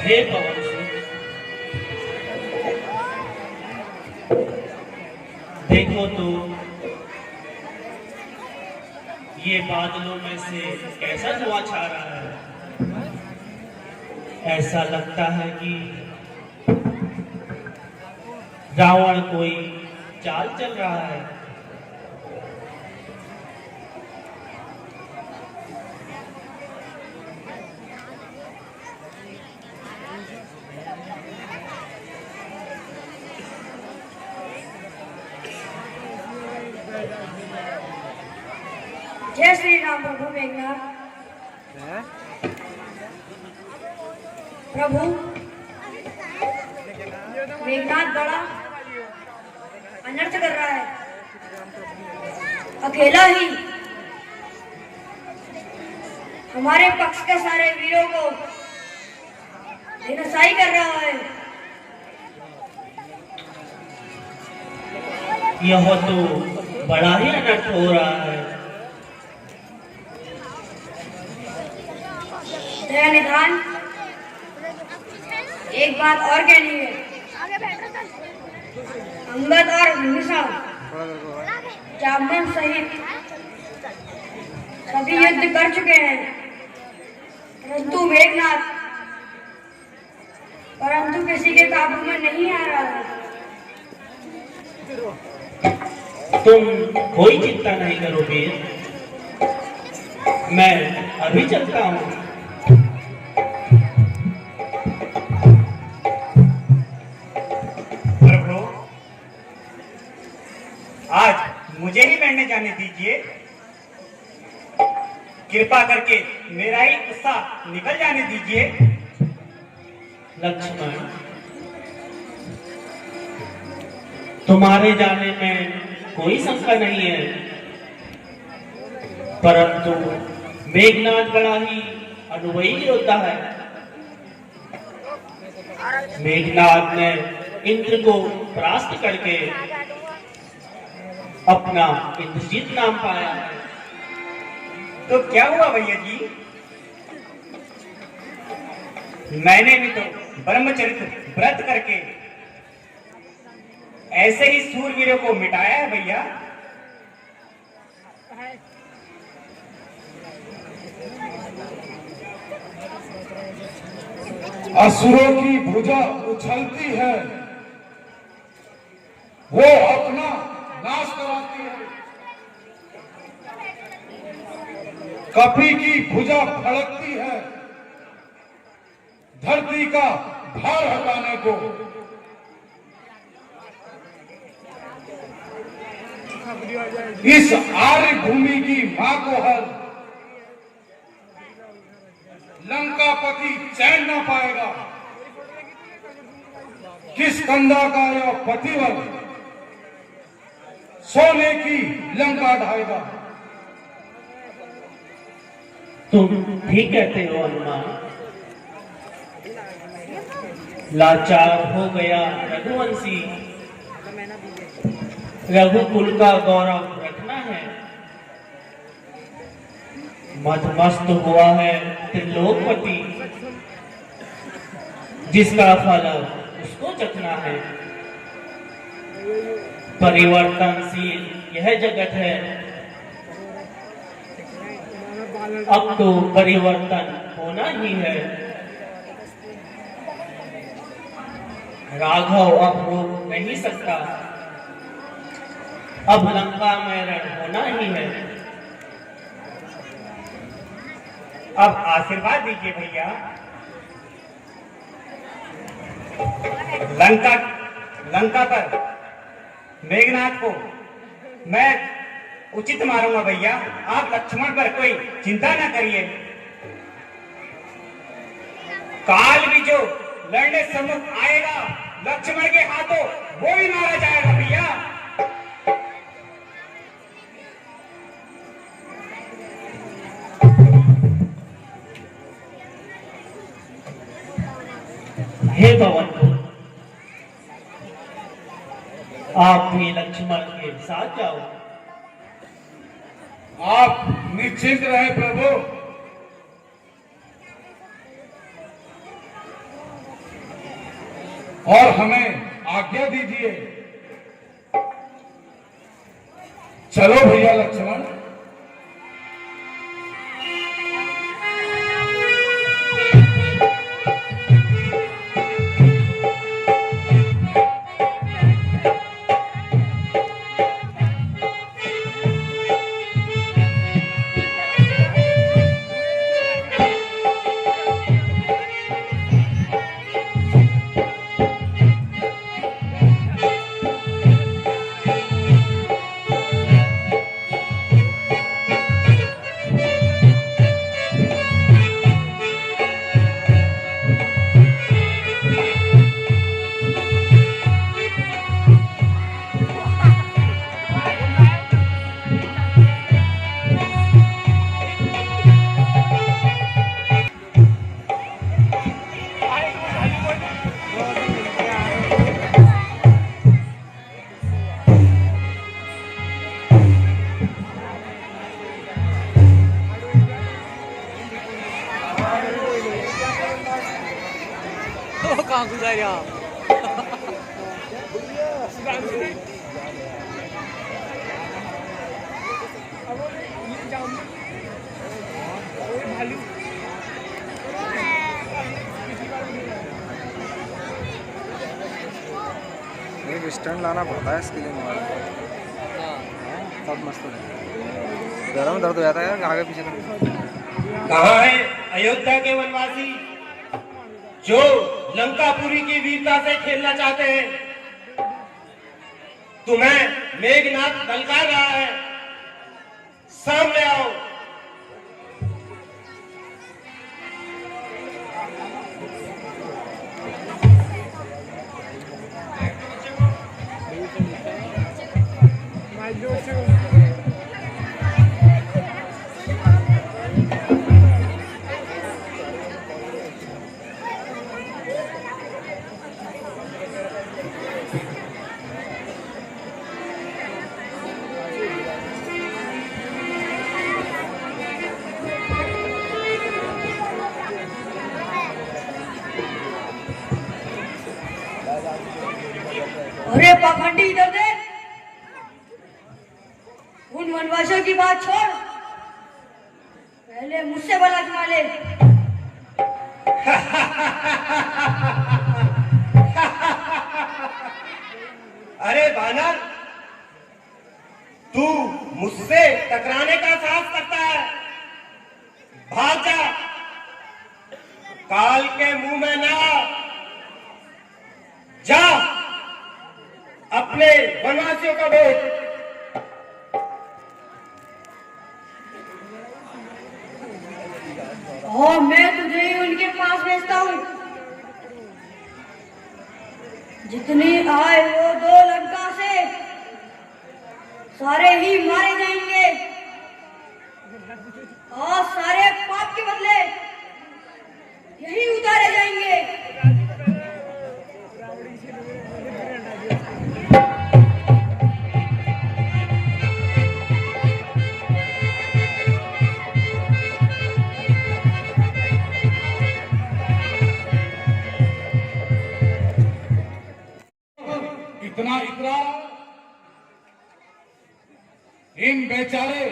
हे पवन सुत, देखो तो ये बादलों में से कैसा धुआं छा रहा है। ऐसा लगता है कि रावण कोई चाल चल रहा है। जय श्री राम प्रभु मेघनाथ। प्रभु मेघनाथ बड़ा अनर्थ कर रहा है। अकेला ही हमारे पक्ष के सारे वीरों को धीनसाई कर रहा है। यह तो बड़ा ही अनर्थ हो रहा है। दया निधान, एक बात और कहनी है। अंगद और विभीषण जामन सहित सभी युद्ध कर चुके हैं, परंतु किसी के काबू में नहीं आ रहा है। तुम कोई चिंता नहीं करो वीर, मैं अभी चलता हूँ। प्रभु, आज मुझे ही लड़ने जाने दीजिए। कृपा करके मेरा ही उत्साह निकल जाने दीजिए। लक्ष्मण, तुम्हारे जाने में कोई शंका नहीं है, परंतु मेघनाथ बड़ा ही अनुभवी योद्धा है। मेघनाथ ने इंद्र को परास्त करके अपना इंद्रजीत नाम पाया है। तो क्या हुआ भैया जी? मैंने भी तो ब्रह्मचरित व्रत करके ऐसे ही सूरवीरों को मिटाया है भैया। असुरों की भुजा उछलती है, वो अपना नाश कराती है। कपी की भुजा फड़कती है, धरती का भार हटाने को। इस आर्य भूमि की मां को हर लंकापति चैन न पाएगा। किस कंधा का यह पतिवर सोने की लंका ढाएगा। तुम ठीक कहते हो हनुमान। लाचार हो गया रघुवंशी, रघुकुल का गौरव रखना है। मदमस्त हुआ है त्रिलोकपति, जिसका फल उसको चखना है। परिवर्तनशील यह जगत है, अब तो परिवर्तन होना ही है। राघव अब रोक नहीं सकता, अब लंका में रण होना ही है। अब आशीर्वाद दीजिए भैया। लंका पर मेघनाथ को मैं उचित मारूंगा भैया। आप लक्ष्मण पर कोई चिंता न करिए। काल भी जो लड़ने सम्मुख आएगा लक्ष्मण के हाथों, वो भी मारा जाएगा भैया। हे पवन, आप भी लक्ष्मण के साथ जाओ। आप निश्चिंत रहे प्रभु। और हमें आज्ञा दीजिए। चलो भैया लक्ष्मण। कहाँ गुजारे आप? एक स्टैंड लाना पड़ता है इसके लिए मोबाइल सब मस्त है। पैरों में दर्द हो जाता है यार आगे पीछे करके। कहाँ है अयोध्या के वनवासी जो लंकापुरी की वीरता से खेलना चाहते हैं? तुम्हें मेघनाथ ललकार रहा है, सामने आओ। अरे पाखंडी इधर देख, उन वनवासियों की बात छोड़, पहले मुझसे भला आजमा ले। अरे बानर, तू मुझसे टकराने का साहस करता है? भाग जा, काल के मुंह में ना जा, अपने वनवासियों का वोट। और मैं तुझे ही उनके पास भेजता हूँ। जितनी आए वो दो लंका से सारे ही मारे जाएंगे और सारे पाप के बदले यही उतारे जाएंगे। इतना इन बेचारे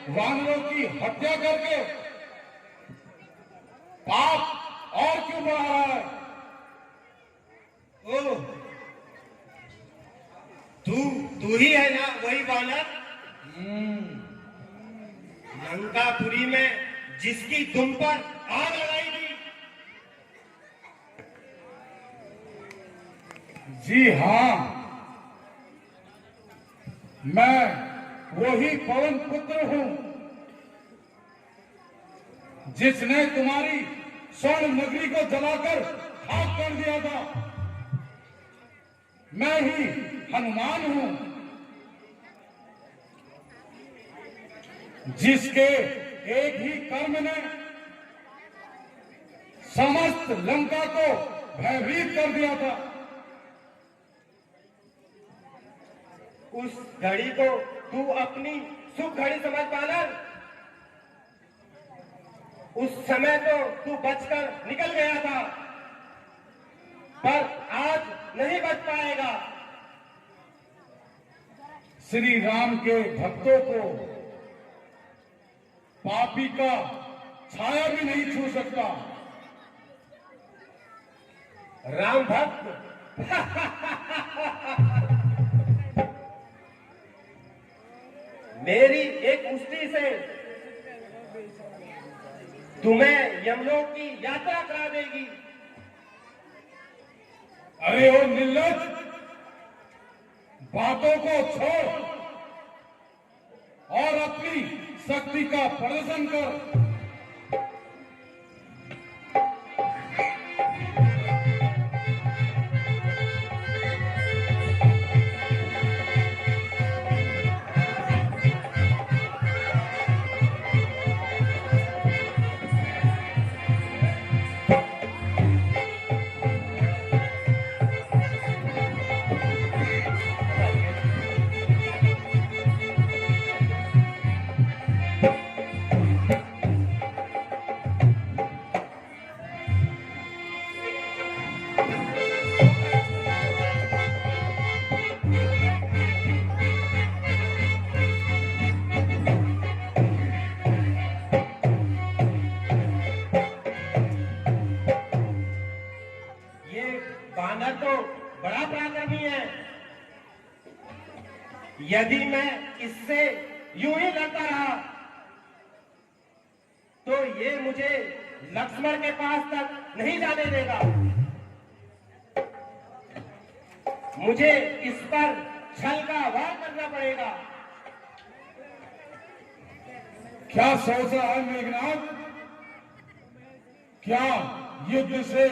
वानरों की हत्या करके पाप और क्यों बढ़ा रहा है? ओ, तू ही है ना वही वानर लंकापुरी में जिसकी तुम पर आग लगाई थी? जी हाँ, मैं वही पवन पुत्र हूं जिसने तुम्हारी स्वर्ण नगरी को जलाकर खाक कर दिया था। मैं ही हनुमान हूं जिसके एक ही कर्म ने समस्त लंका को भयभीत कर दिया था। उस घड़ी को तू अपनी सुख घड़ी समझ पाना। उस समय तो तू बचकर निकल गया था, पर आज नहीं बच पाएगा। श्री राम के भक्तों को पापी का छाया भी नहीं छू सकता। राम भक्त मेरी एक उक्ति से तुम्हें यमलोक की यात्रा करा देगी। अरे ओ निर्लज, बातों को छोड़ और अपनी शक्ति का प्रदर्शन कर। बानर तो बड़ा पराक्रमी है। यदि मैं इससे यूं ही लड़ता रहा तो ये मुझे लक्ष्मण के पास तक नहीं जाने देगा। मुझे इस पर छल का वार करना पड़ेगा। क्या सोच रहा है मेघनाथ? क्या युद्ध से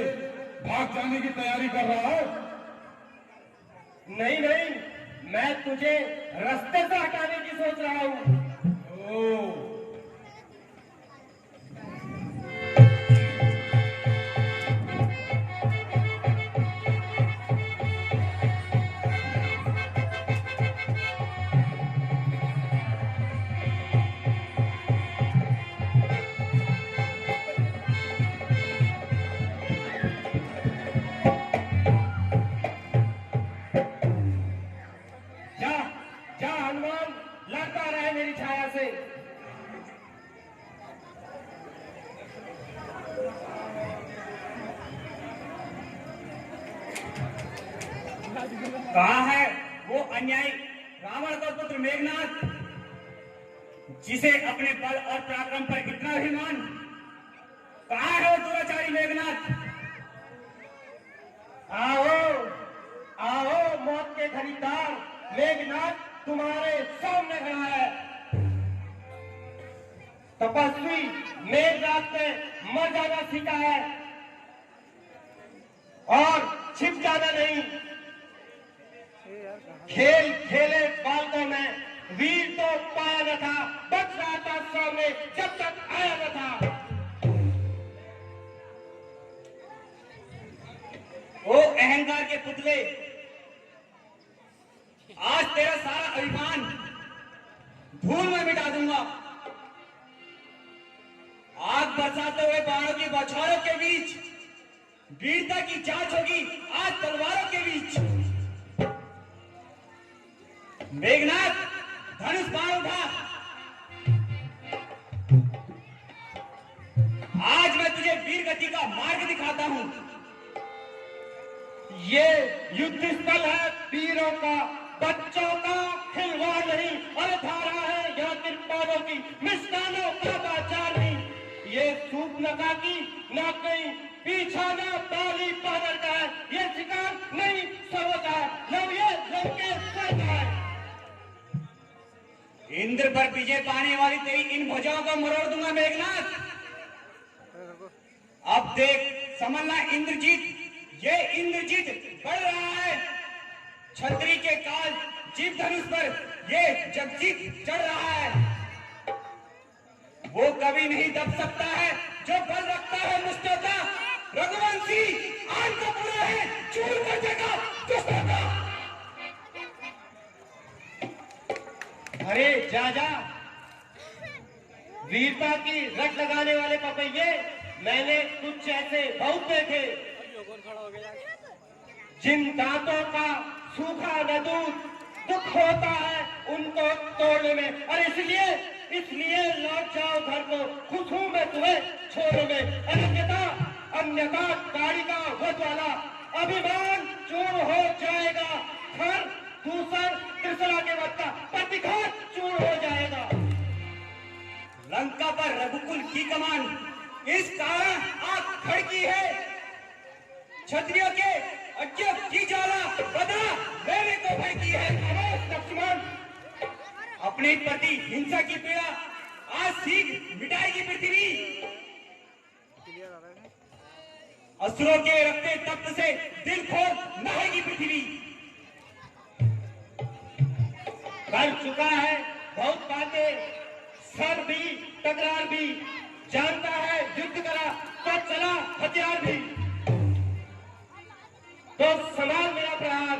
भाग जाने की तैयारी कर रहा है? नहीं नहीं, मैं तुझे रास्ते से हटाने की सोच रहा हूं। जा हनुमान, लड़ता रहे मेरी छाया से। कहा है वो अन्यायी रावण का पुत्र मेघनाथ, जिसे अपने बल और पराक्रम पर इतना अभिमान? कहा है वो दुराचारी मेघनाथ? आओ आओ, मौत के खरीदार मेघनाथ तुम्हारे सामने खड़ा है। तपस्वी मेघनाथ ने मर जाना सीखा है और छिप जाना नहीं। खेल खेले बालकों में वीर तो पाया न था, बच रहा था सामने जब तक आया न था। वो अहंकार के पुतले, आज तेरा सारा अभिमान धूल में मिटा दूंगा। आग बरसाते हुए बाणों की बौछारों के बीच वीरता की जांच होगी आज तलवारों के बीच। मेघनाथ, धनुष बाण उठा। आज मैं तुझे वीर गति का मार्ग दिखाता हूं। ये युद्ध स्थल है वीरों का, बच्चों का खिलवाड़ नहीं। और धारा है यहाँ तिरपालों की, मिष्टानों का बाजार नहीं। ये सूप नगा की ना कहीं पीछा ना ताली पादर का है। ये शिकार नहीं सरो का है, लव ये लंके सर का है। इंद्र पर विजय पाने वाली तेरी इन भुजाओं को मरोड़ दूंगा मेघनाथ। अब देख, समझना इंद्रजीत, ये इंद्रजीत बढ़ रहा है। छतरी के काल जीव धनुष पर ये जगजीत चढ़ रहा है। वो कभी नहीं दब सकता है जो बल रखता है मुझसे का। रघुवंशी आज तो पूरा है, चूर कर देगा दुष्टों का। अरे जा जा, वीरता की रट लगाने वाले पपैये मैंने कुछ ऐसे बहुत देखे। जिन दांतों का सूखा न दूध दुख होता है उनको तोड़ने में। और इसलिए लौट जाओ घर को, खुश हूं मैं तुम्हें छोड़ने में। अन्यथा गाड़ी का वो ज्वाला अभिमान चूर हो जाएगा, घर दूसर त्रिशला के वक्त का प्रतिघात चूर हो जाएगा। लंका पर रघुकुल की कमान इस कारण आग खड़की है, क्षत्रियों के अज्ञ की ज्वाला बदा मेरे को भड़की है। खामोश लक्ष्मण, अपने प्रति हिंसा की पीड़ा आज सीख मिटाएगी पृथ्वी। असुरों के रखते तप्त से दिल खोल नहाएगी पृथ्वी। कर चुका है बहुत बातें, सर भी तकरार भी, जानता है युद्ध करा तो चला हथियार भी। तो संभाल मेरा प्रहार,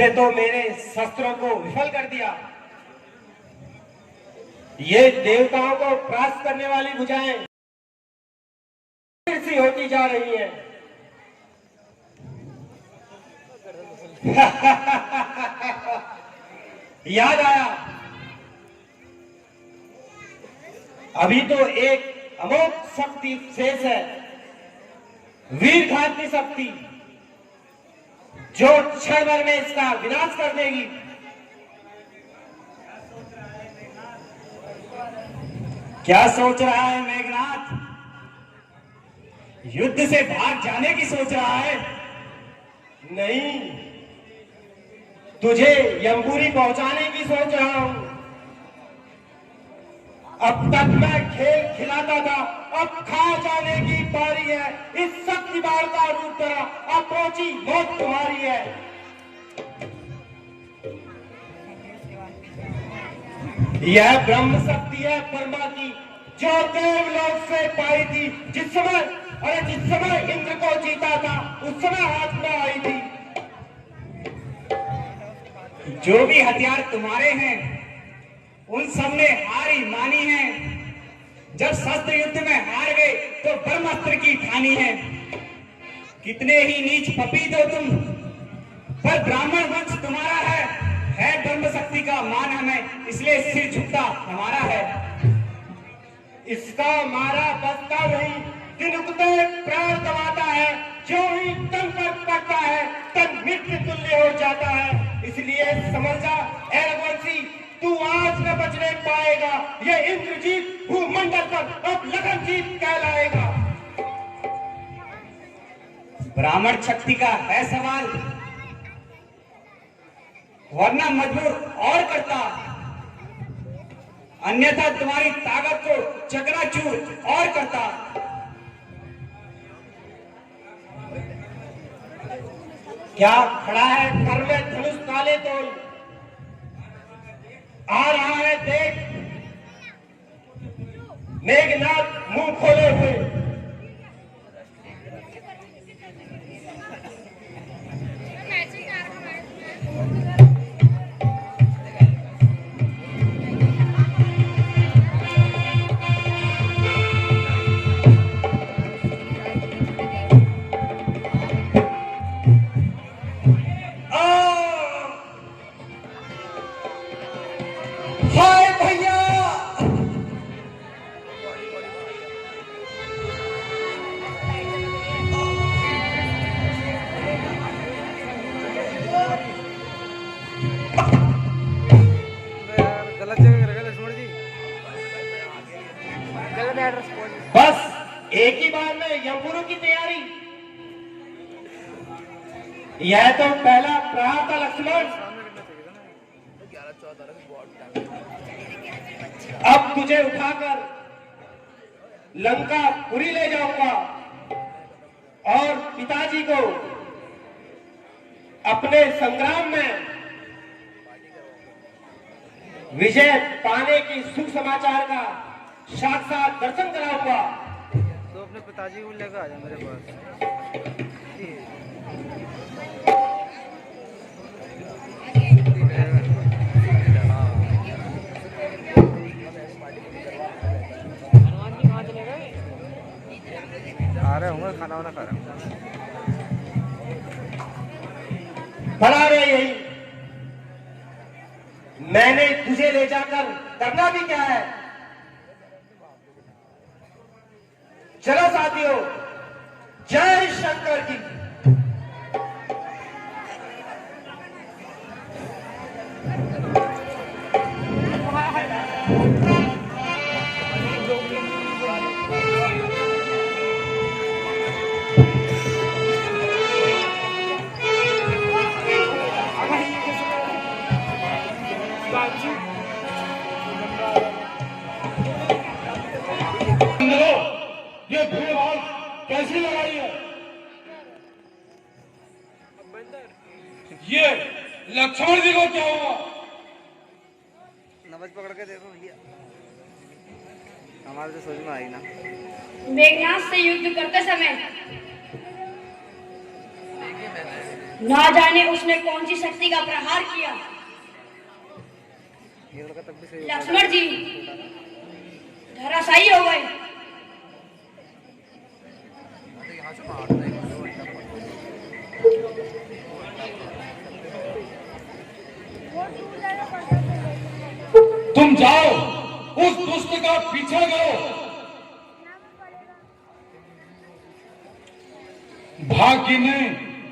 इसने तो मेरे शस्त्रों को विफल कर दिया। ये देवताओं को परास्त करने वाली भुजाएं सी होती जा रही हैं। याद आया, अभी तो एक अमोघ शक्ति शेष है, वीर घातनी शक्ति, जो क्षण भर में इसका विनाश कर देगी। क्या सोच रहा है मेघनाथ? युद्ध से भाग जाने की सोच रहा है? नहीं, तुझे यमपुरी पहुंचाने की सोच रहा हूं। अब तक मैं खेल खिलाता था, अब खा जाने की बारी है। इस शक्ति बाढ़ का रूप धरा, अब पहुंची मौत तुम्हारी है। यह ब्रह्म शक्ति है परमा की, जो देवलोक से पाई थी। जिस समय इंद्र को जीता था, उस समय हाथ में आई थी। जो भी हथियार तुम्हारे हैं, उन सब ने हार ही मानी है। जब शस्त्र युद्ध में हार गए तो ब्रह्मास्त्र की ठानी है। कितने ही नीच पपीत हो तुम, पर ब्राह्मण वंश तुम्हारा है ब्रह्म शक्ति का मान हमें, इसलिए सिर झुकता हमारा है। इसका मारा बचता नहीं, दिन उगते प्राण गंवाता है। जो ही तन पर पड़ता है, तन मृत्यु तुल्य हो जाता है। इसलिए समझ जा ऐ रघुवंशी, तू आज न बचने पाएगा। ये इंद्रजीत भूमंडल पर अब लगनजीत कहलाएगा। ब्राह्मण शक्ति का है सवाल, वरना मजबूर और करता, अन्यथा तुम्हारी ताकत को चकनाचूर और करता। क्या खड़ा है कर में धनुष काले तोल, आ रहा है देख मेघनाथ मुंह खोले हुए। हाय भैया, गलत जगह रखा लक्ष्मण जी, गलत एड्रेस। बस एक ही बार में यमपुरों की तैयारी। यह तो पहला प्रहार था लक्ष्मण। अब तुझे उठाकर लंका पुरी ले जाऊंगा और पिताजी को अपने संग्राम में विजय पाने की सुख समाचार का साक्षात दर्शन कराऊंगा। तो अपने पिताजी को लेकर आ जा मेरे पास। आ रहे होंगे, खाना वाना खा रहे होंगे। बना रहे यही, मैंने तुझे ले जाकर करना भी क्या है। चलो साथियों, जय शंकर की। ये भीड़ भाड़ कैसी लगाई है? ये लक्ष्मण जी को क्या हुआ? नमज पकड़ के देखो भैया, हमारे तो समझ में आई ना। मेघनाथ से युद्ध करते समय ना जाने उसने कौन सी शक्ति का प्रहार किया। लक्ष्मण जी धराशायी हो गए। तुम जाओ, उस दुष्ट का पीछा करो। भाग्य ने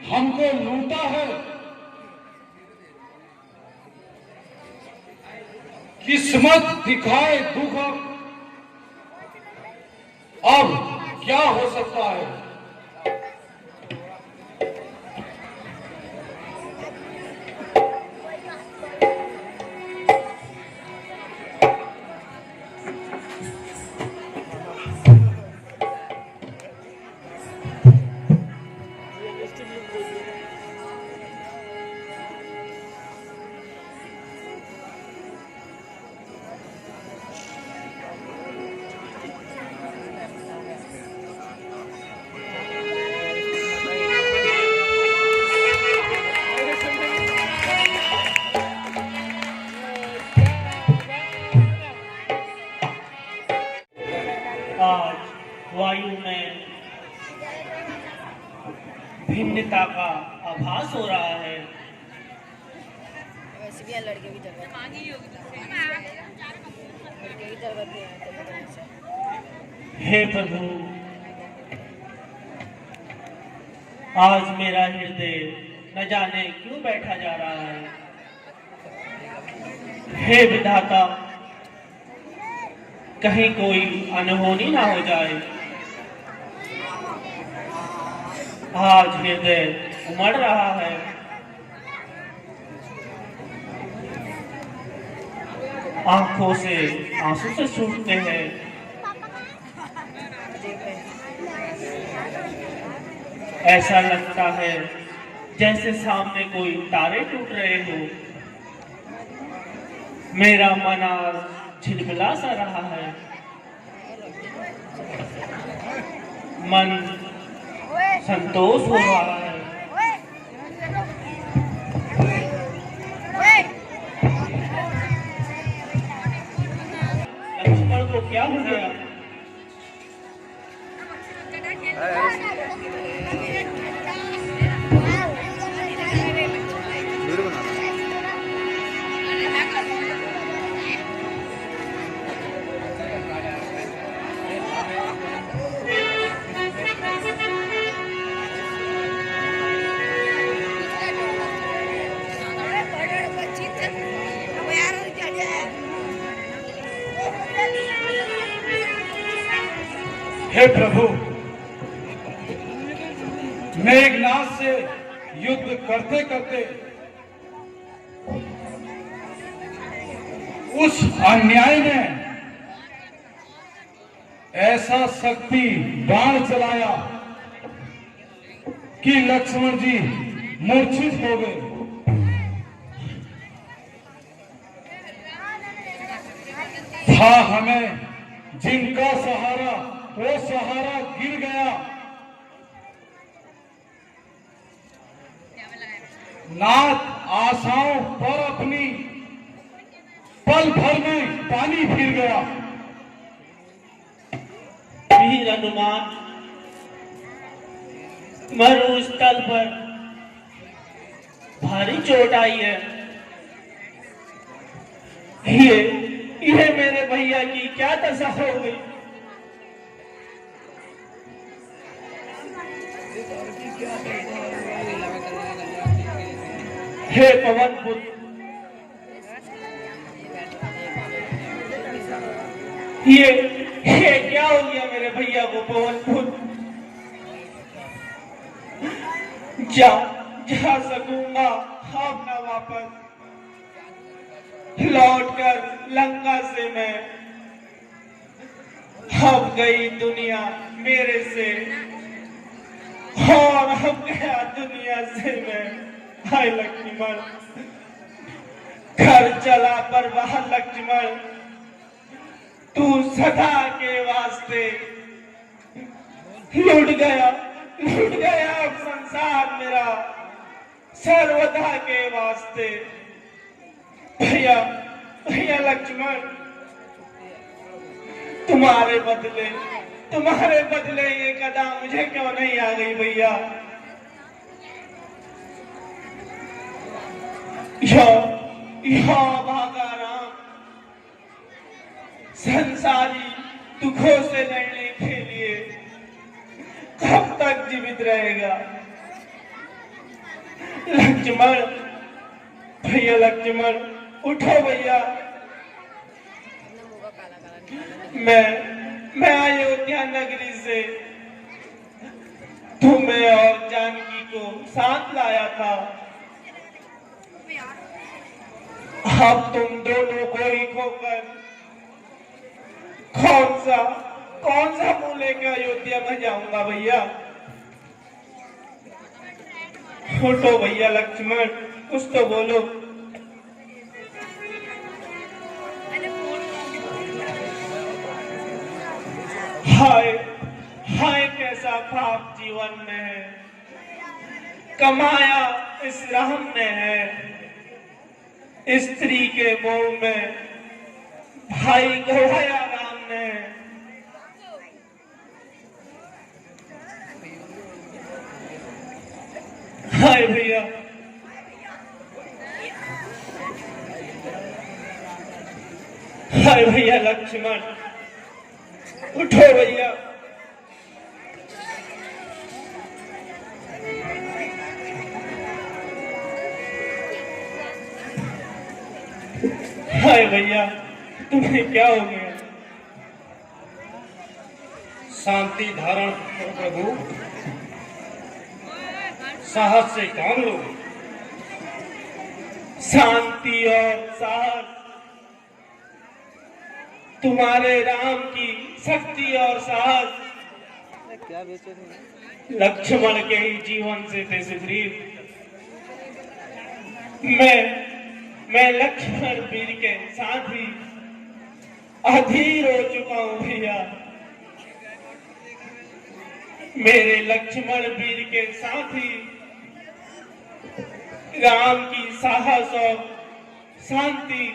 हमको लूटा है, किस्मत दिखाए दुख। अब क्या हो सकता है? आज वायु में भिन्नता का आभास हो रहा है। लड़के की जगह हे प्रभु, आज मेरा हृदय न जाने क्यों बैठा जा रहा है। हे विधाता, कहीं कोई अनहोनी ना हो जाए। आज हृदय उमड़ रहा है। आंखों से आंसू से छूटते हैं। ऐसा लगता है जैसे सामने कोई तारे टूट रहे हो। मेरा मन आज झिलमिला सा रहा है। मन संतोष हो रहा है। लक्ष्मण को क्या हो गया? हे प्रभु, मेघनाद से युद्ध करते करते उस अन्याय ने ऐसा शक्ति बाण चलाया कि लक्ष्मण जी मूर्छित हो गए। था हमें जिनका सहारा, वो सहारा गिर गया। नाथ आशाओं पर अपनी पल भर में पानी फिर गया। वीर हनुमान, मरुस्थल पर भारी चोट आई है। ये मेरे भैया की क्या दशा हो गई। हे पवन पुत्र, ये क्या हो गया मेरे भैया को। पवन पुत्र, जा सकूंगा अब ना वापस लौटकर लंका से मैं। अब गई दुनिया मेरे से और अब गया दुनिया से मैं। हाय लक्ष्मण, घर चला बर्बाद लक्ष्मण, तू सदा के वास्ते लुट गया अब संसार मेरा। सर्वदा के वास्ते। भैया भैया लक्ष्मण, तुम्हारे बदले ये गदा मुझे क्यों नहीं आ गई भैया? यो भागा राम संसारी दुखों से लड़ने के लिए कब तक जीवित रहेगा? लक्ष्मण, भैया लक्ष्मण, उठो भैया। मैं अयोध्या नगरी से तुम्हें और जानकी को साथ लाया था। अब तुम दोनों को ही खोकर कौन सा मुंह लेकर अयोध्या में जाऊंगा भैया? उठो भैया लक्ष्मण, कुछ तो बोलो। हाय हाय, कैसा पाप जीवन में है, कमाया इस राम ने है। स्त्री के मोह में भाई गवाया राम ने। हाय भैया, हाय भैया लक्ष्मण, उठो भैया। हाय भैया, तुम्हें क्या हो गया? शांति धारण करो प्रभु, साहस से काम लो। शांति और साहस तुम्हारे राम की शक्ति और साहस क्या बेचे लक्ष्मण के ही जीवन से थे सुग्रीव। मैं लक्ष्मण वीर के साथ ही अधीर हो चुका हूं भैया। मेरे लक्ष्मण वीर के साथ ही राम की साहस और शांति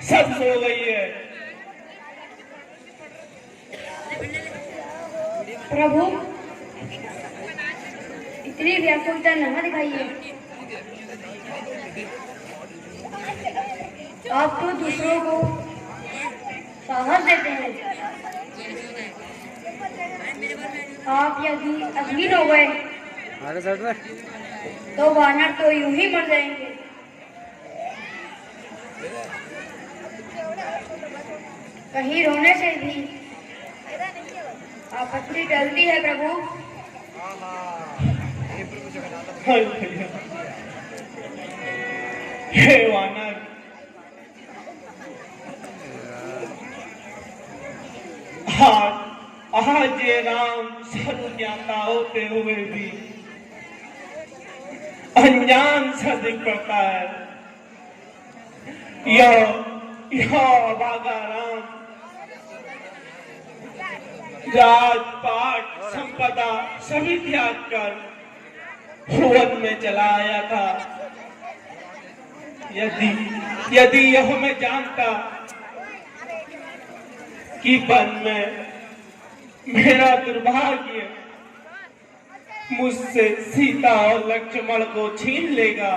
सब सो गई है। प्रभु, इतनी व्याकुलता न दिखाइए। आप तो दूसरों को साहस देते हैं। आप यदि अधीन हो गए आगे साइड में तो वानर तो यूं ही मर जाएंगे। कहीं रोने से भी आपत्ति टलती है प्रभु। हाय भैया, हे वानर, आज ये राम सर्वज्ञाता होते हुए भी अनजान सा दिख पड़ता है। यह अभागा राम राजपाट संपदा सभी त्याग कर वन में चला आया था। यदि यह मैं जानता कि वन में मेरा दुर्भाग्य मुझसे सीता और लक्ष्मण को छीन लेगा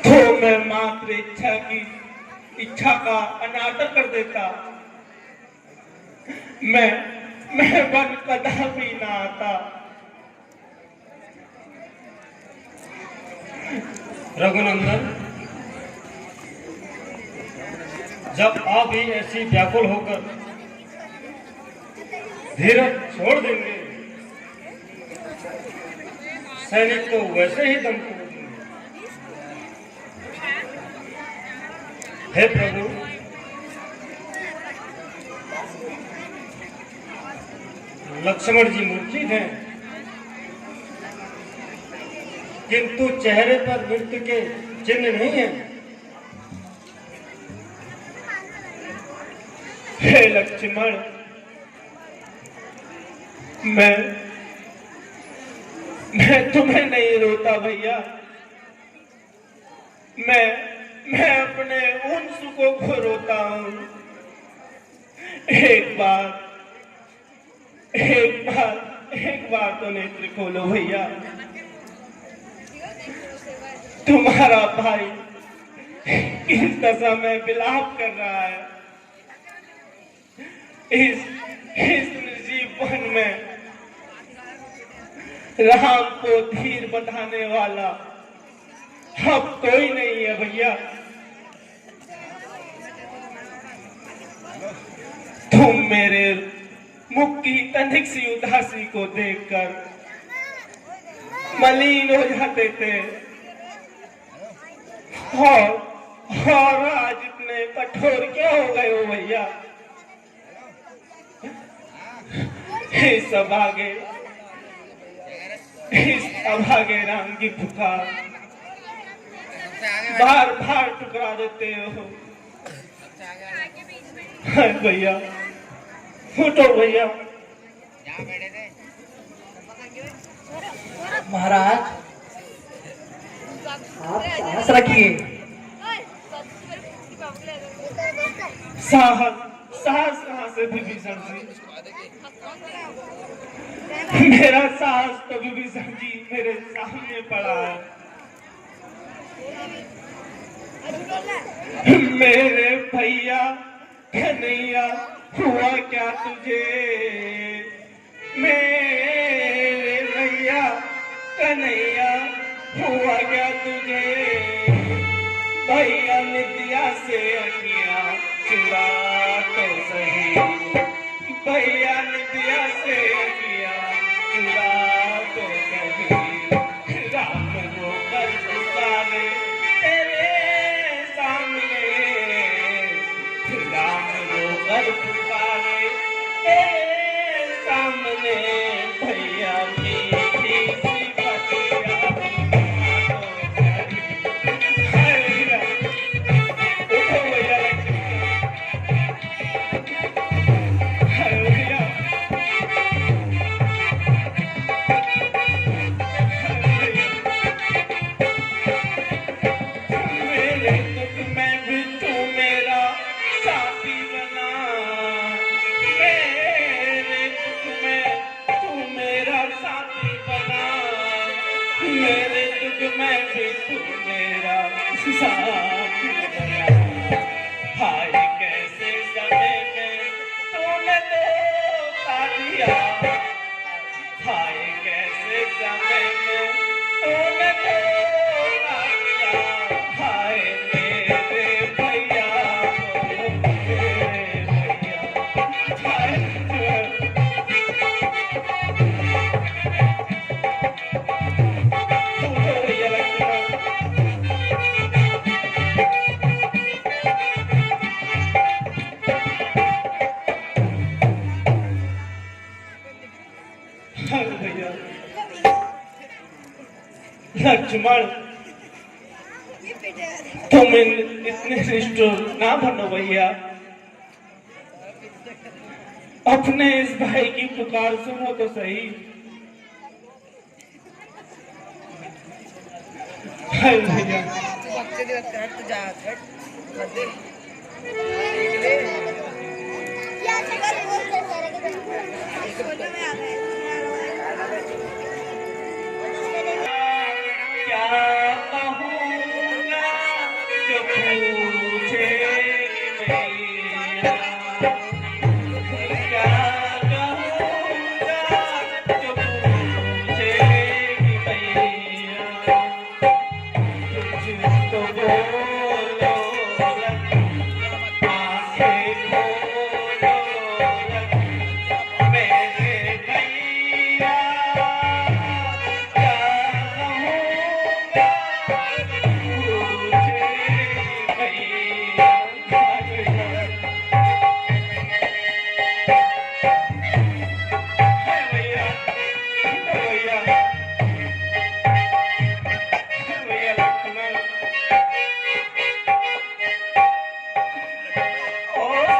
तो मैं मात्र इच्छा का अनादर कर देता। मैं वन कदापि ना आता। रघुनंदन, जब आप ही ऐसी व्याकुल होकर धीरज छोड़ देंगे, सैनिक तो वैसे ही दम तोड़ देंगे। हे प्रभु, लक्ष्मण जी मूर्छित हैं, किंतु चेहरे पर मृत्यु के चिन्ह नहीं है। हे लक्ष्मण, मैं तुम्हें नहीं रोता भैया, मैं अपने उन सुखों को रोता हूं। एक बार तो नेत्र खोलो भैया। तुम्हारा भाई किस दशा में विलाप कर रहा है। इस निर्जीव वन में राम को धीर बंधाने वाला अब कोई नहीं है भैया। तुम मेरे मुख की तनिक सी उदासी को देखकर मलिन हो जाते थे, और आज इतने कठोर क्यों हो गए हो भैया। इस अभागे राम की पुकार बार बार ठुकरा देते हो। भैया उठो भैया। महाराज आप साहस रखिए। साहस कहाँ से विभीषण जी? मेरा साहस तो विभीषण जी मेरे सामने पड़ा है। मेरे भैया कन्हैया हुआ क्या तुझे? मेरे भैया कन्हैया हुआ क्या तुझे? भैया नित्या से अखियां चुरा तो सही, भैया नित्या से अखियां चुरा तो सही। राम रोकर पुकारे तेरे सामने, राम रोकर पुकारे तेरे सामने। भैया मीठी सी बतिया हाय कैसे समय में तूने धोखा दिया, हाय कैसे समय में तूने धोखा दिया। हाय मेरे भैया मेरे भैया, भैया लक्ष्मण तुम इतने निष्ठुर ना बनो भैया। अपने इस भाई की पुकार सुनो तो सही। हाय भैया क्या कहूँगा जो पूछे मैया, क्या कहूँगा जो पूछे मैया। कुछ तो बोलो आंखें खोलो मेरे भैया।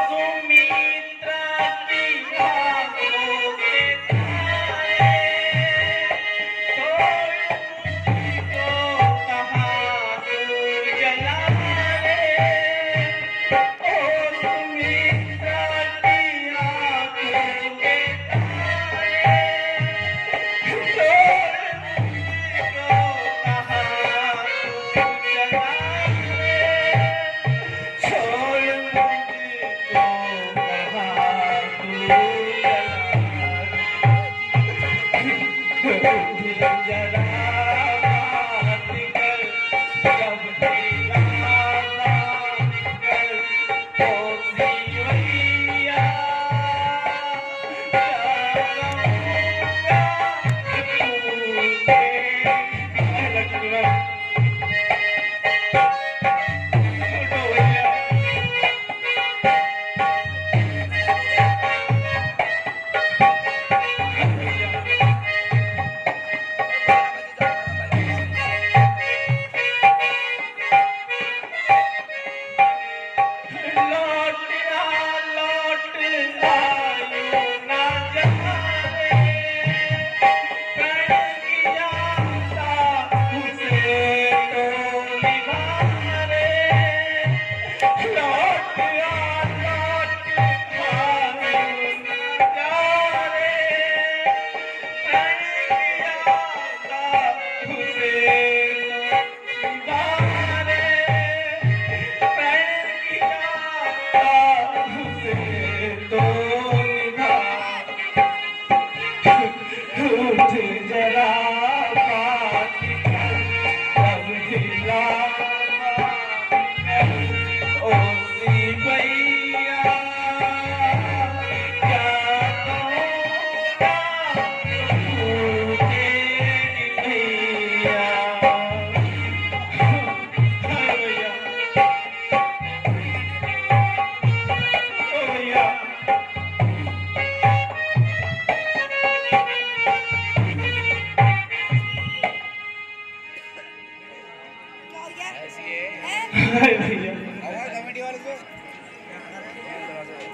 सुमित्रा की आंखों के तारे जरा बात कर, जब दिला बात कर, ओ सिवैया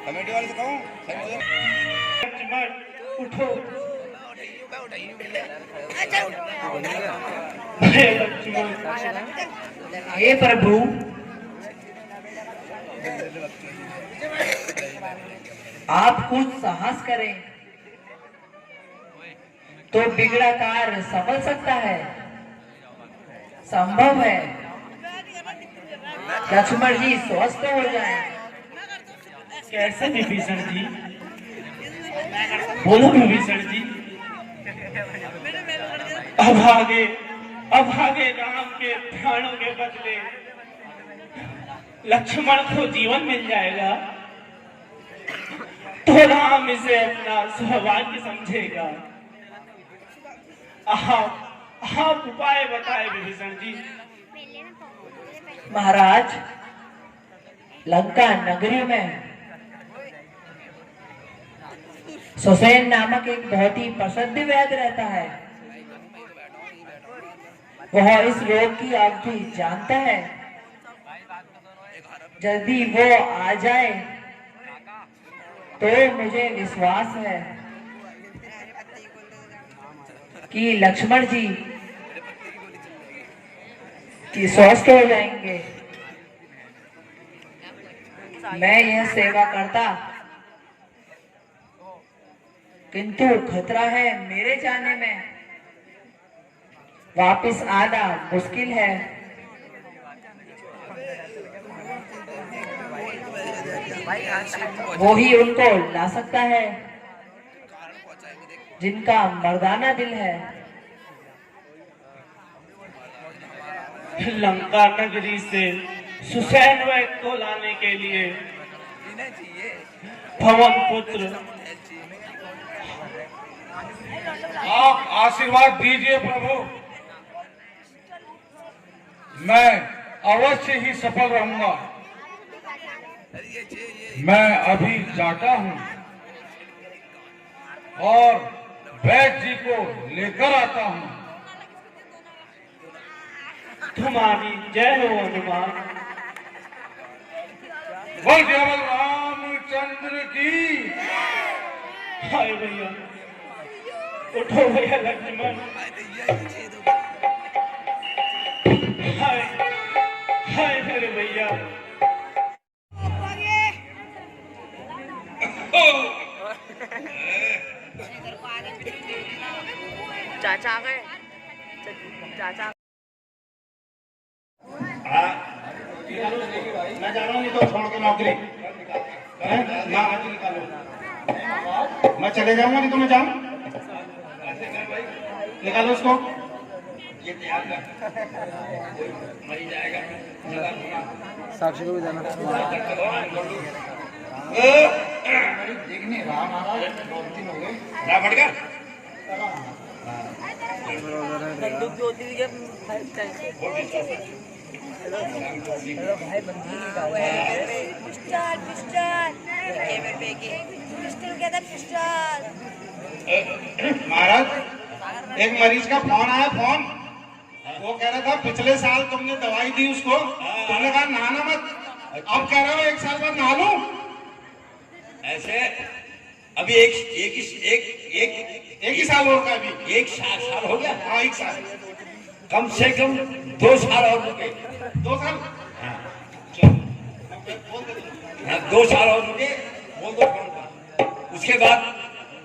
कमेटी वाले से कहूँ उठो हे प्रभु, आप कुछ साहस करें तो बिगड़ा कार्य संभल सकता है, संभव है। लक्ष्मण जी स्वस्थ हो जाएं। कैसे विभीषण जी? बोलो विभीषण जी। अब आगे राम के प्राणों के बदले लक्ष्मण को जीवन मिल जाएगा तो राम इसे अपना सौभाग्य समझेगा। आप उपाय बताए विभीषण जी। महाराज, लंका नगरी में सुसेन नामक एक बहुत ही प्रसिद्ध वैद्य रहता है। वह इस रोग की अवधि जानता है। यदि वो आ जाए तो मुझे विश्वास है कि लक्ष्मण जी कि स्वस्थ हो जाएंगे। मैं यह सेवा करता, किंतु खतरा है मेरे जाने में। वापस आना मुश्किल है। वो ही उनको ला सकता है जिनका मर्दाना दिल है। लंका नगरी से सुसैन वैद्य को लाने के लिए पवन पुत्र आप आशीर्वाद दीजिए प्रभु, मैं अवश्य ही सफल रहूंगा। मैं अभी जाता हूँ और वैद्य जी को लेकर आता हूँ। तुम्हारी जय हो हनुमान। बोल केवल रामचंद्र की। हाय भैया, उठो भैया लक्ष्मण। हाय हाय मेरे भैया। चाचा आ गए। चाचा मैं जा रहा हूँ, नहीं तो छोड़ के नौकरी ना आज निकालो। मैं चले जाऊंगा, नहीं तो मैं जाऊँ। निकालो उसको। ये तैयार कर, मरी जाएगा। साक्षी को भी देना। देखने रहा महाराज, 2-3 हो गए। रहा भटका। बंदूक जो होती है भाई पिस्टल पिस्टल पिस्टल कहता पिस्टल। महाराज एक मरीज का फोन आया, फोन वो कह रहा था पिछले साल तुमने दवाई दी उसको, तुमने कहा नहाना मत, अब कह रहा हूँ 1 साल बाद नहा लूं। ऐसे अभी एक ही साल होगा अभी। 1 साल हो गया। हाँ 1 साल, कम से कम 2 साल और रुके। 2 साल। हाँ, 2 साल और रुके, बोल दो फोन पर। उसके बाद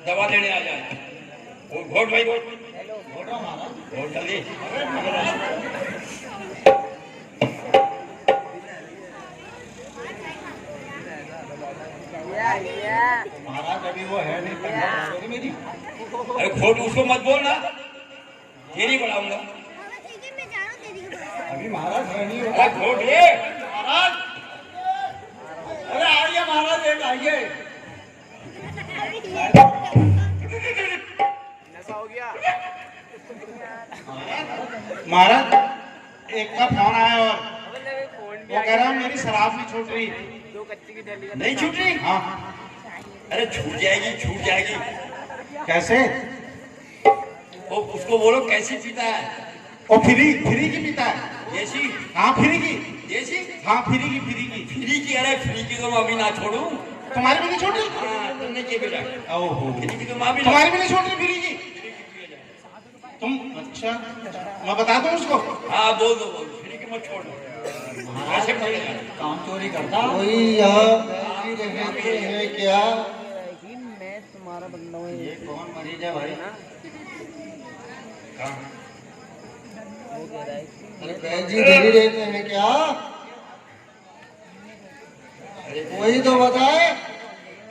दवा लेने आ जाए। वोट भाई वोट वोट जल्दी। महाराज अभी वो है नहीं मेरी। अरे खोट उसको मत बोलना, ये नहीं बढ़ाऊंगा। अभी महाराज है नहीं। अरे खोट ये महाराज, अरे आइए महाराज, एक आइए। महाराज एक का फोन आया और वो कह रहा है मेरी शराब नहीं छूट रही। नहीं छूट रही? हाँ। अरे छूट जाएगी, छूट जाएगी। कैसे? वो उसको बोलो कैसी पीता है। वो फ्री की पीता है। देसी? हाँ फ्री की। देसी? हाँ फ्री की। फ्री की? अरे फ्री की तो मैं अभी ना छोड़ू। तुम्हारी भी नहीं छोड़ रही? हाँ, तुमने क्या बेटा? ओहो, फ्री की तो मैं भी ना। तुम्हारी भी नहीं छोड़ रही फ्री की? तुम अच्छा, मैं बता दूं उसको? हाँ बोल दो, फ्री की मत छोड़ दो। ऐसे पड़ेगा। काम चोरी करता कोई यहाँ रहते हैं क्या? मैं तुम्हारा बंदा हूँ। ये कौन मरीज है भाई? वो कह रहा है अरे बहन जी धीरे रहते हैं क्या? वही तो बताए।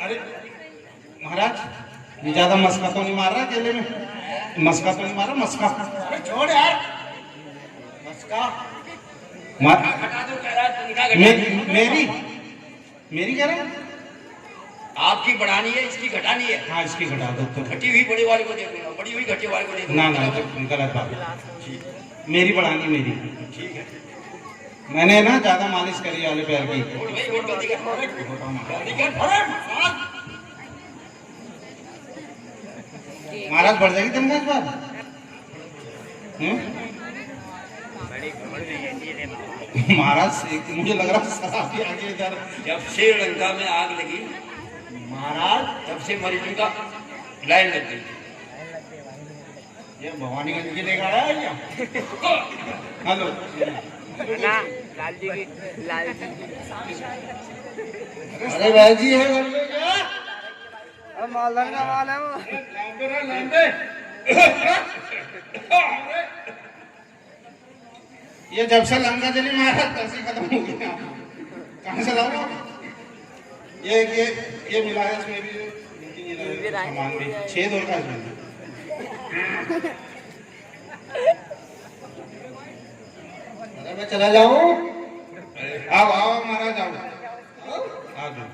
अरे महाराज ये ज्यादा मस्का तो नहीं मार रहा अकेले में? मस्का तो नहीं मारा? मस्का अरे छोड़ यार, मस्का मार। हटा दो, कह रहा है तनख्वाह घटानी। मेरी कह रहे हैं? आपकी बढ़ानी है, इसकी घटानी है। हाँ इसकी घटा दो तो। घटी हुई बड़ी वाले को दे दूंगा, बढ़ी हुई घटी वाले को दे दूंगा। ना गलत बात। मेरी बढ़ानी मेरी। ठीक है। मैंने ना ज्यादा मालिश करी वाले पैर की। वोट भाई वोट जल्दी कर। जल्दी कर। महाराज बढ़ जाएगी तनख्वाह इस बार? महाराज मुझे लग रहा शराब भी आ गई इधर। जब श्रीलंका में आग लगी महाराज तब से मरीजों का लाइन लग गई। ये भवानीगंज की लेकर आया है क्या? हेलो ना लाल जी की अरे बहन जी है घर में क्या? मालदान का माल है वो। ये जब से लंका चली महाराज तब से खत्म हो गया। कहाँ से लाऊंगा? ये मिला है इसमें भी सामान भी 6 दौर का इसमें। अरे मैं चला जाऊं? आओ महाराज आओ। आ जाओ।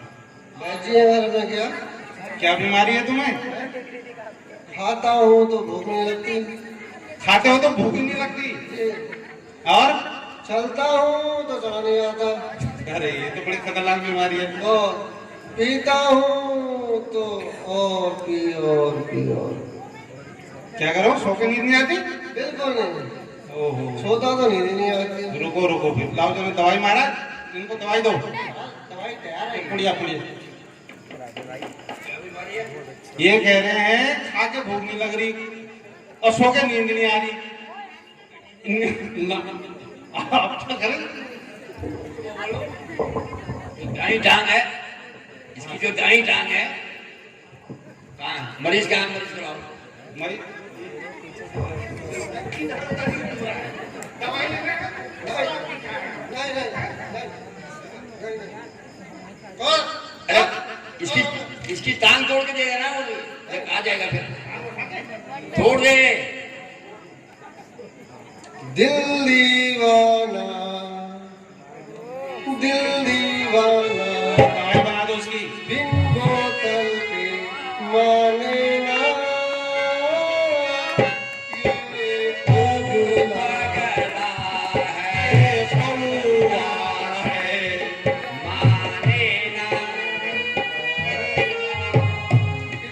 बहन जी है घर में क्या? क्या बीमारी है तुम्हें? खाता हूँ तो भूख नहीं लगती, खाते हो तो भूख ही नहीं लगती, और चलता हूँ तो चला नहीं आता, अरे ये तो बड़ी खतरनाक बीमारी है। और पीता हूँ तो और पी और क्या करो? सो के नींद नहीं आती? बिल्कुल नहीं, ओहो, सोता तो नींद नहीं आती। रुको फिर लाओ चलो दवाई। महाराज इनको दवाई दो। दवाई तैयार है। पुड़िया ये कह रहे हैं खा के भूख नहीं लग रही और सो के नींद नहीं आ रही। आप क्या करें? दाई टांग है इसकी, जो दाई टांग है कहाँ? मरीज कहाँ? मरीज को लाओ। मरी नहीं, कौन? अरे इसकी टांग तोड़ के देगा ना, वो जब आ जाएगा फिर तोड़ दे। दिल दीवाना दवाई बना दो उसकी। बिन बोतल के माने ना ये पगला है पगला है माने ना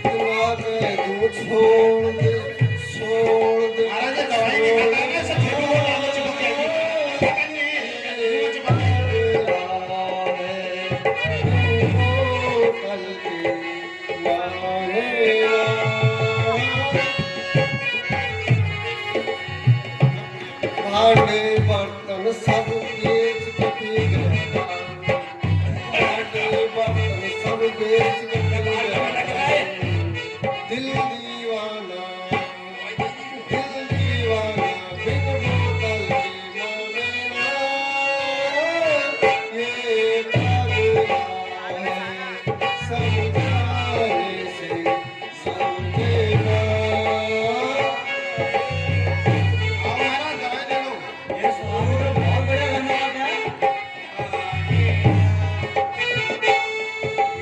इतना कह दूं छोड़ दे महाराज ये दवाई नहीं खाता है ना, सब झूठ बोल रहा है, चिपक जाएगी। पता नहीं है, चिपक जाएगी। भांडे बर्तन सब बेच के पी गया, भांडे बर्तन सब बेच के पी गया। दिल दीवाना बिन बोतल की माने ना ये पगला है समझाने से समझे ना। आओ महाराज दवाई दे दो। ये स्वामी तो बहुत बढ़िया गाना गाता है।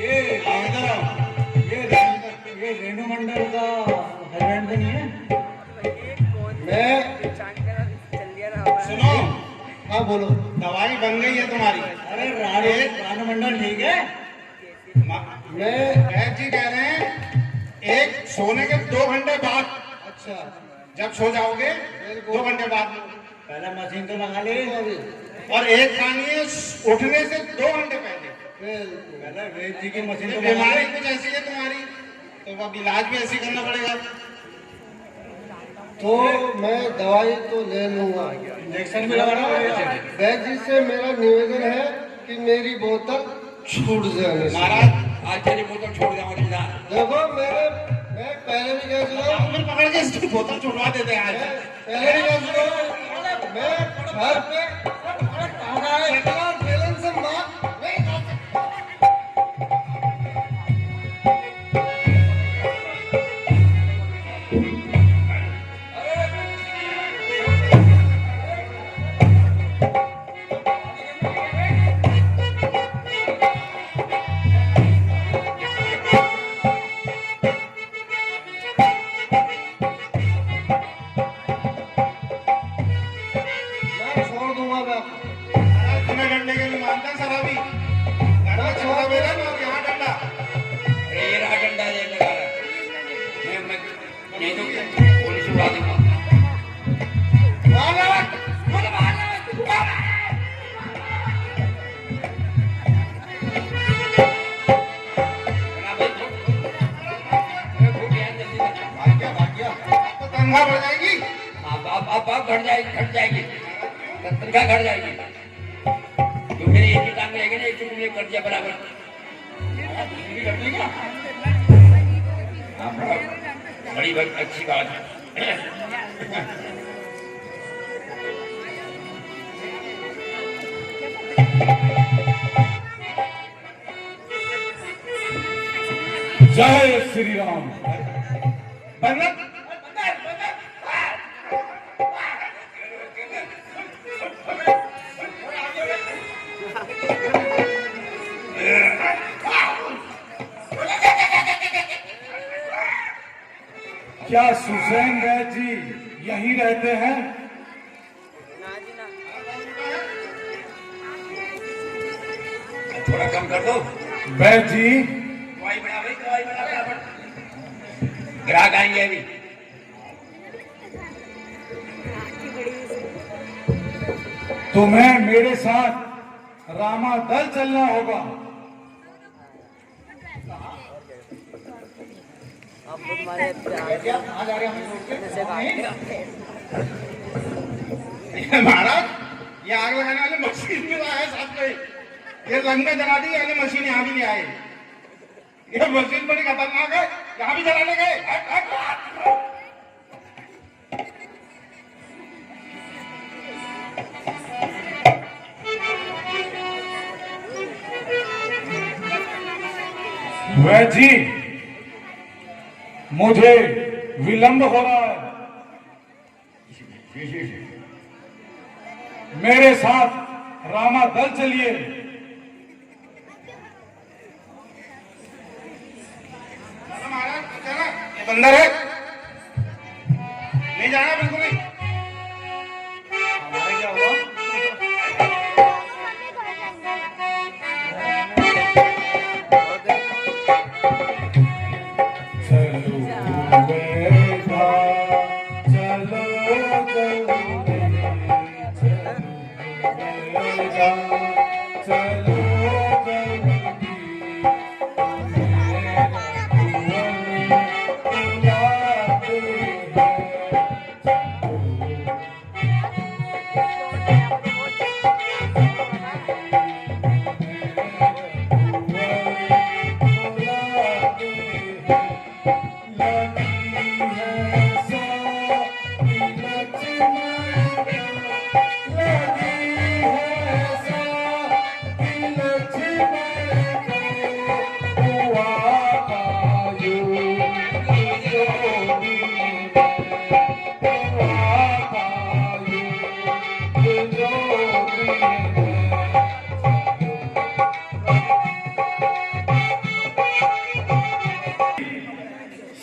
ये आओ इधर आओ। ये रेणु मंडल का हस्बैंड तो नहीं है? मैं सुनो, हाँ बोलो। दवाई बन गई है तुम्हारी। अरे राणु मंडल ठीक है। मैं वैद्य जी कह रहे हैं एक सोने के 2 घंटे बाद, अच्छा जब सो जाओगे 2 घंटे बाद, पहले मशीन तो लगा ले। और एक खानी उठने से 2 घंटे पहले। पहले वेद जी की मशीन तो लगा बीमारी ले। कुछ ऐसी है तुम्हारी, तो अब इलाज भी ऐसे ही करना पड़ेगा। तो मैं दवाई तो ले लूंगा, इंजेक्शन भी लगाना पड़ेगा। वैद्य जी से मेरा निवेदन है कि मेरी बोतल छूट जाने से। महाराज आज तेरी बोतल छोड़ देगा। देखो मैं पहले भी कह चुका हूँ, फिर पकड़ के इसकी बोतल छुड़वा देते हैं आज। पहले भी कह चुका हूँ, मैं घर पे सेकुलर बैलेंस से मार नहीं खा सकता। मैं छोड़ दूंगा मैं आपको। महाराज तुम्हें डंडे के लिए मानता है शराबी। घर में छोड़ा बेला ना, और यहाँ डंडा। ये रहा डंडा ये लगा रहा। मैं नहीं तो पुलिस उड़ा दूंगा। तो तनख्वाह बढ़ जाएगी। आप घट जाएगी तनख्वाह घट जाएगी। तो मेरे एक ही काम रहेगा ना, एक तो तुमने कर दिया बराबर। दूसरी कर देगा। हाँ, बड़ी अच्छी बात है। जय श्री राम। बंदर क्या सुसैन वैद्य जी यहीं रहते हैं? थोड़ा कम कर दो। वैद्य जी दवाई बना भाई, दवाई बना फटाफट। ग्राहक आएंगे अभी। तुम्हें मेरे साथ रामादल चलना होगा। अब तुम्हारे प्यार नशे महाराज ये आग लगाने वाले मशीन भी लाए साथ में। ये लंका जला दी वाली मशीन यहाँ भी ले आए। ये मशीन बड़ी खतरनाक है, यहाँ भी जलाने गए। हट, हट, हट। वैद्य जी मुझे विलंब हो रहा है। मेरे साथ रामा दल चलिए। महाराज चला, ये बंदर है, नहीं जाना बिल्कुल नहीं। हमारे क्या हुआ? चलो बेटा चलो जल्दी, चलो जल्दी,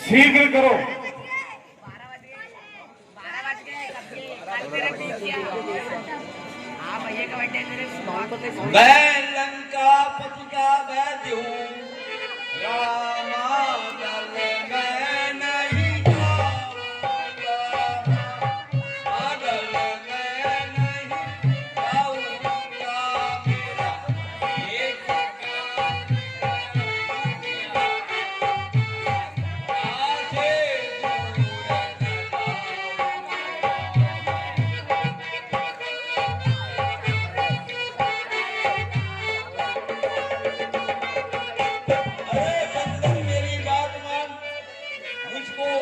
शीघ्र करो। मैं लंकापति का वैद्य हूँ, रामा दल मैं नहीं जाऊंगा, दल मैं नहीं जाऊंगा, मेरा एक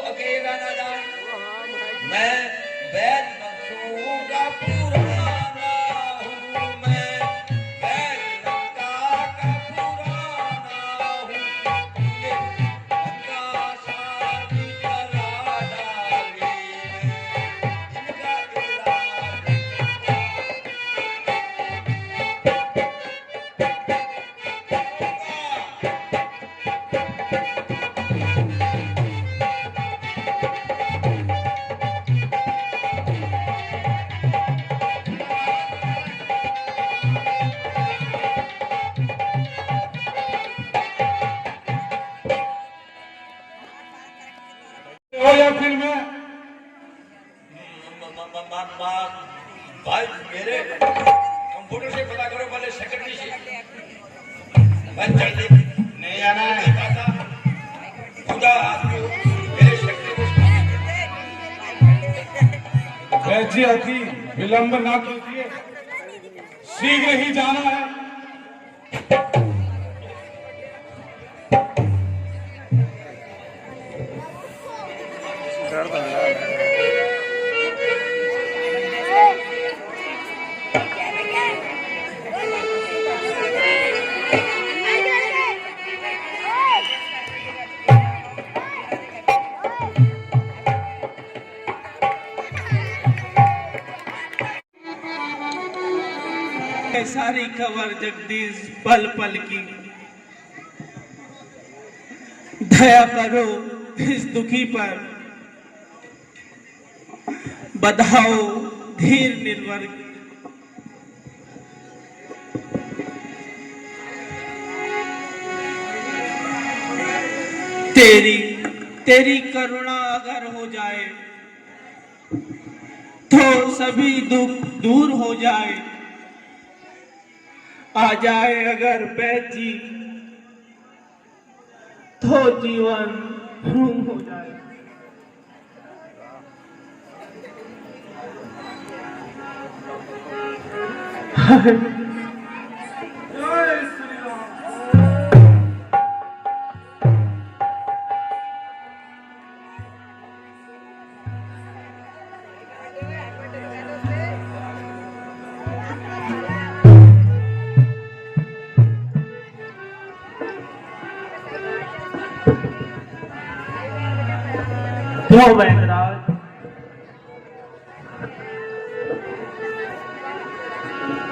अकेला न जाए, मैं वैद वंशों का पुराना हूँ, मैं वैद लंका का पुराना हूँ, लंका शादी करा डाली, इनका इलाज हो या फिर मैं भाई मेरे कंप्यूटर से पता करो, पहले सेक्रेटरी से मैं जल्दी नहीं जाना है। खुदा आपको मेरे सेक्रेटरी वैद्य अति विलंब ना कीजिए, शीघ्र ही जाना है। कर दो यार। सारी खबर जगदीश पल पल की, दया करो इस दुखी पर, बधाओ धीर निर्भर। तेरी करुणा अगर हो जाए तो सभी दुख दूर हो जाए, आ जाए अगर वैद्य जी तो जीवन भ्रूम हो जाए। जय श्री राम। क्यों वैद्यराज,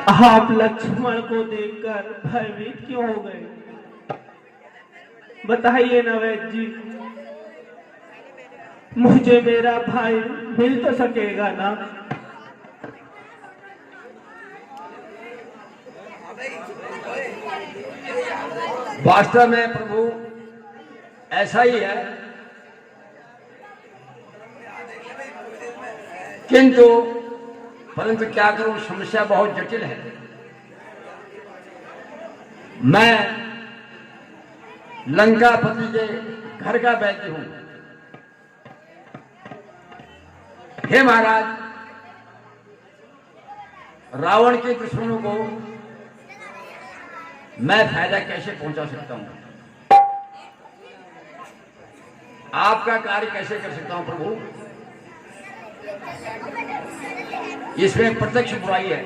आप लक्ष्मण को देखकर भयभीत क्यों हो गए? बताइए ना वैद्य जी, मुझे मेरा भाई मिल तो सकेगा ना? वास्तव में प्रभु ऐसा ही है, किंतु परंतु क्या करूं, समस्या बहुत जटिल है। मैं लंकापति के घर का वैद्य हूं। हे महाराज, रावण के दुश्मनों को मैं फायदा कैसे पहुंचा सकता हूं? आपका कार्य कैसे कर सकता हूं प्रभु? इसमें प्रत्यक्ष बुराई है।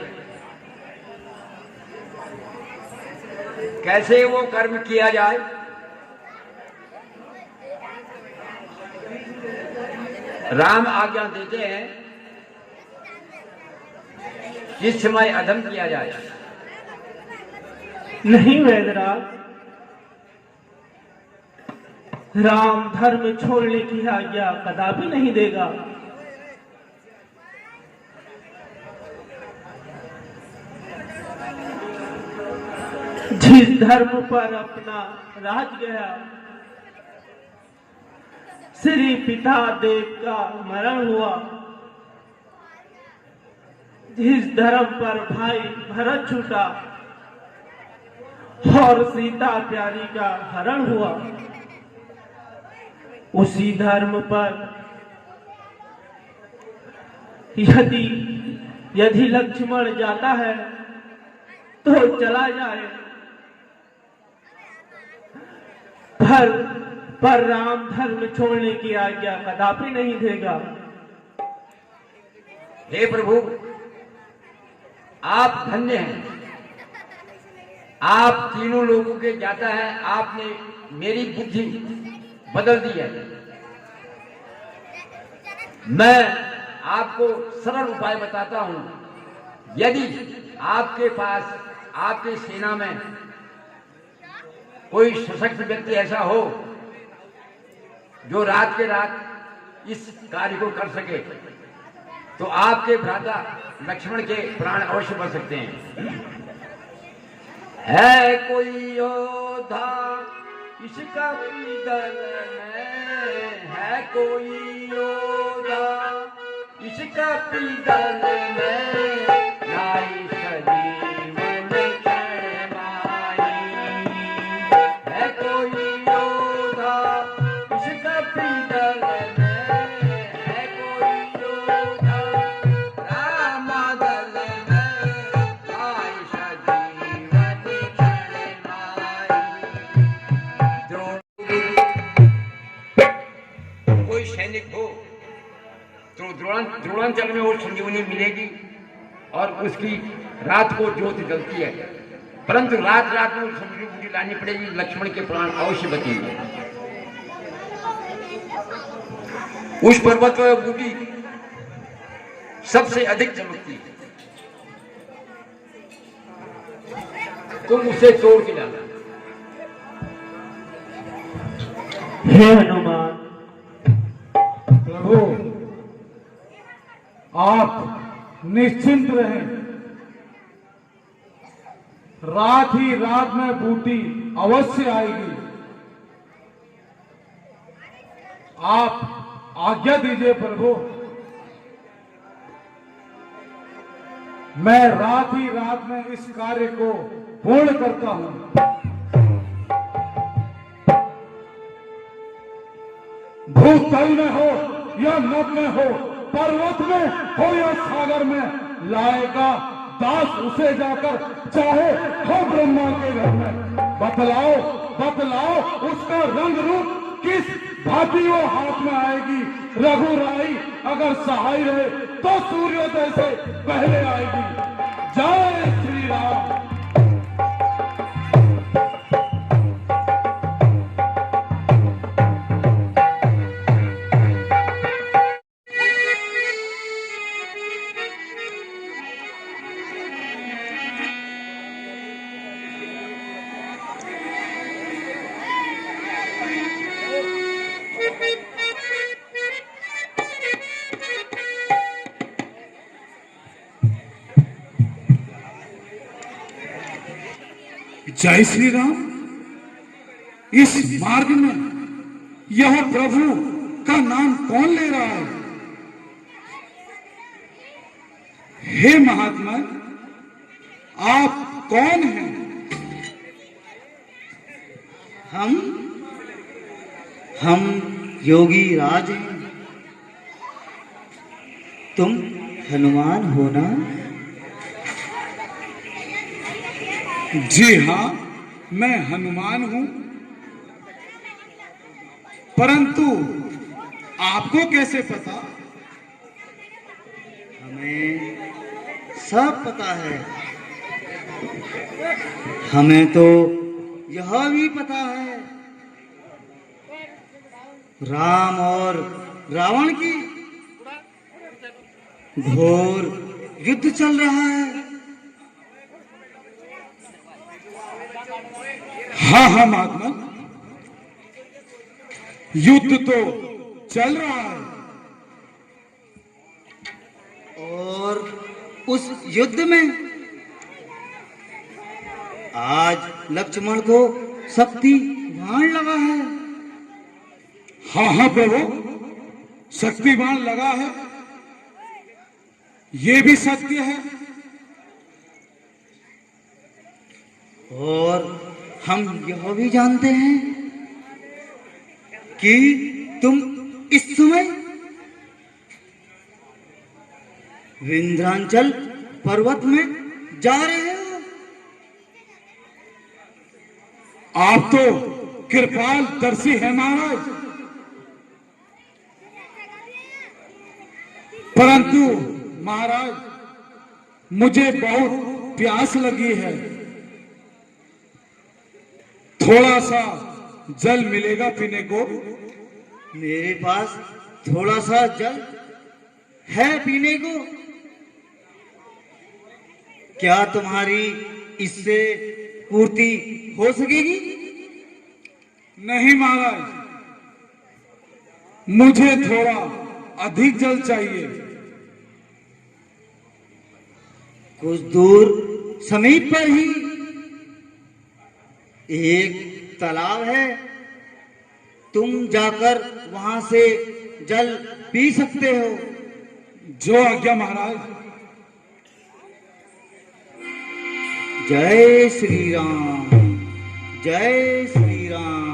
कैसे वो कर्म किया जाए? राम आज्ञा देते हैं किस समय अधम किया जाए। नहीं वैदराज, राम धर्म छोड़ने की आज्ञा कदापि नहीं देगा। जिस धर्म पर अपना राज गया, श्री पिता देव का मरण हुआ, जिस धर्म पर भाई भरत छूटा और सीता प्यारी का हरण हुआ, उसी धर्म पर यदि लक्ष्मण जाता है तो चला जाए, पर राम धर्म छोड़ने की आज्ञा कदापि नहीं देगा। हे प्रभु, आप धन्य हैं। आप तीनों लोगों के ज्ञाता हैं। आपने मेरी बुद्धि बदल दी है। मैं आपको सरल उपाय बताता हूं। यदि आपके पास, आपके सेना में कोई सशक्त व्यक्ति ऐसा हो जो रात के रात इस कार्य को कर सके, तो आपके भ्राता लक्ष्मण के प्राण अवश्य बच सकते हैं। है कोई योद्धा इसका दल में, है कोई योद्धा इसका दल में, नाई सजीवन शर्माई। है कोई योद्धा इसका दल में, है कोई योद्धा राम दल में, नाई सजीवन शर्माई। कोई सैनिक हो तो द्रोणांचल में वो संजीवनी मिलेगी और उसकी रात को ज्योति जलती है, परंतु रात रात में संजीवनी लानी पड़ेगी। लक्ष्मण के प्राण अवश्य बचेंगे। उस पर्वत पर बूटी सबसे अधिक चमकती है, तुम उसे तोड़ के लाना। हे हनुमान, प्रभु आप निश्चिंत रहें। रात ही रात में बूटी अवश्य आएगी। आप आज्ञा दीजिए प्रभु, मैं रात ही रात में इस कार्य को पूर्ण करता हूं। भूतल में हो या नभ में हो, पर्वत में हो या सागर में, लाएगा दास उसे जाकर, चाहे हो ब्रह्मा के घर में। बतलाओ बतलाओ उसका रंग रूप किस भांति वो हाथ में आएगी। रघुराई अगर सहाय रहे तो सूर्योदय से पहले आएगी। जय श्री राम। जय श्री राम। इस मार्ग में यह प्रभु का नाम कौन ले रहा है? हे महात्मा, आप कौन हैं? हम योगी राज हैं। तुम हनुमान हो ना? जी हाँ, मैं हनुमान हूं, परंतु आपको कैसे पता? हमें सब पता है। हमें तो यह भी पता है, राम और रावण की घोर युद्ध चल रहा है। हाँ हाँ महात्मा, युद्ध तो चल रहा है। और उस युद्ध में आज लक्ष्मण को शक्ति बाण लगा है। हाँ हाँ प्रभु, शक्तिबाण लगा है, ये भी सत्य है। और हम यह भी जानते हैं कि तुम इस समय विंध्याचल पर्वत में जा रहे हो। आप तो कृपाल दर्शी है महाराज, परंतु महाराज मुझे बहुत प्यास लगी है, थोड़ा सा जल मिलेगा पीने को? मेरे पास थोड़ा सा जल है पीने को। क्या तुम्हारी इससे पूर्ति हो सकेगी? नहीं महाराज, मुझे थोड़ा अधिक जल चाहिए। कुछ दूर समीप पर ही एक तालाब है, तुम जाकर वहां से जल पी सकते हो। जो आज्ञा महाराज। जय श्री राम, जय श्री राम।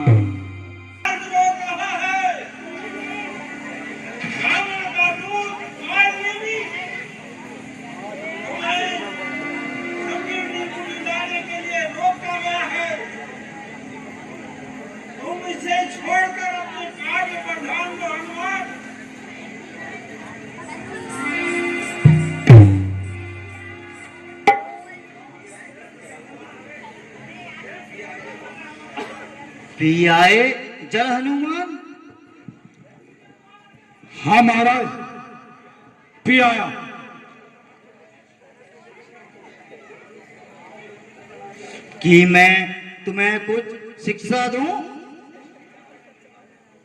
छोड़कर अपने कार्य पर ध्यान दो हनुमान। पी आए जल हनुमान? हाँ महाराज, पी आया। कि मैं तुम्हें कुछ शिक्षा दूं?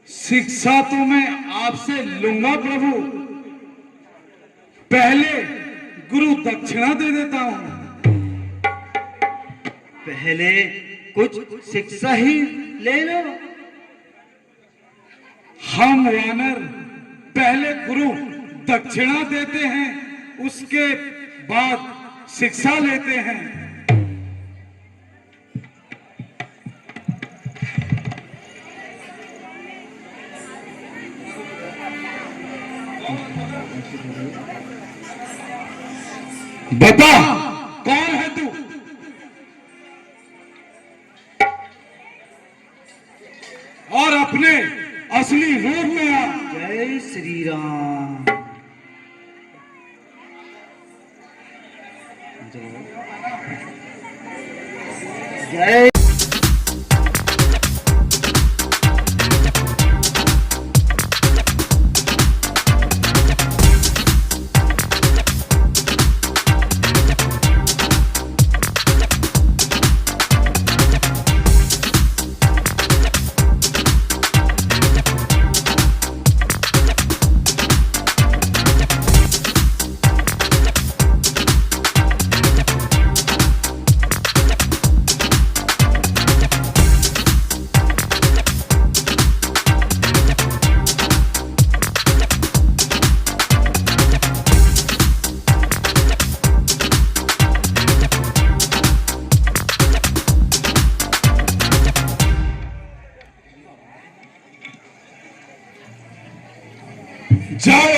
शिक्षा तो मैं आपसे लूंगा प्रभु, पहले गुरु दक्षिणा दे देता हूं। पहले कुछ शिक्षा ही ले लो। हम वानर पहले गुरु दक्षिणा देते हैं, उसके बाद शिक्षा लेते हैं। बता कौन है तू? और अपने असली रूप में आ। जय श्री राम। जय जय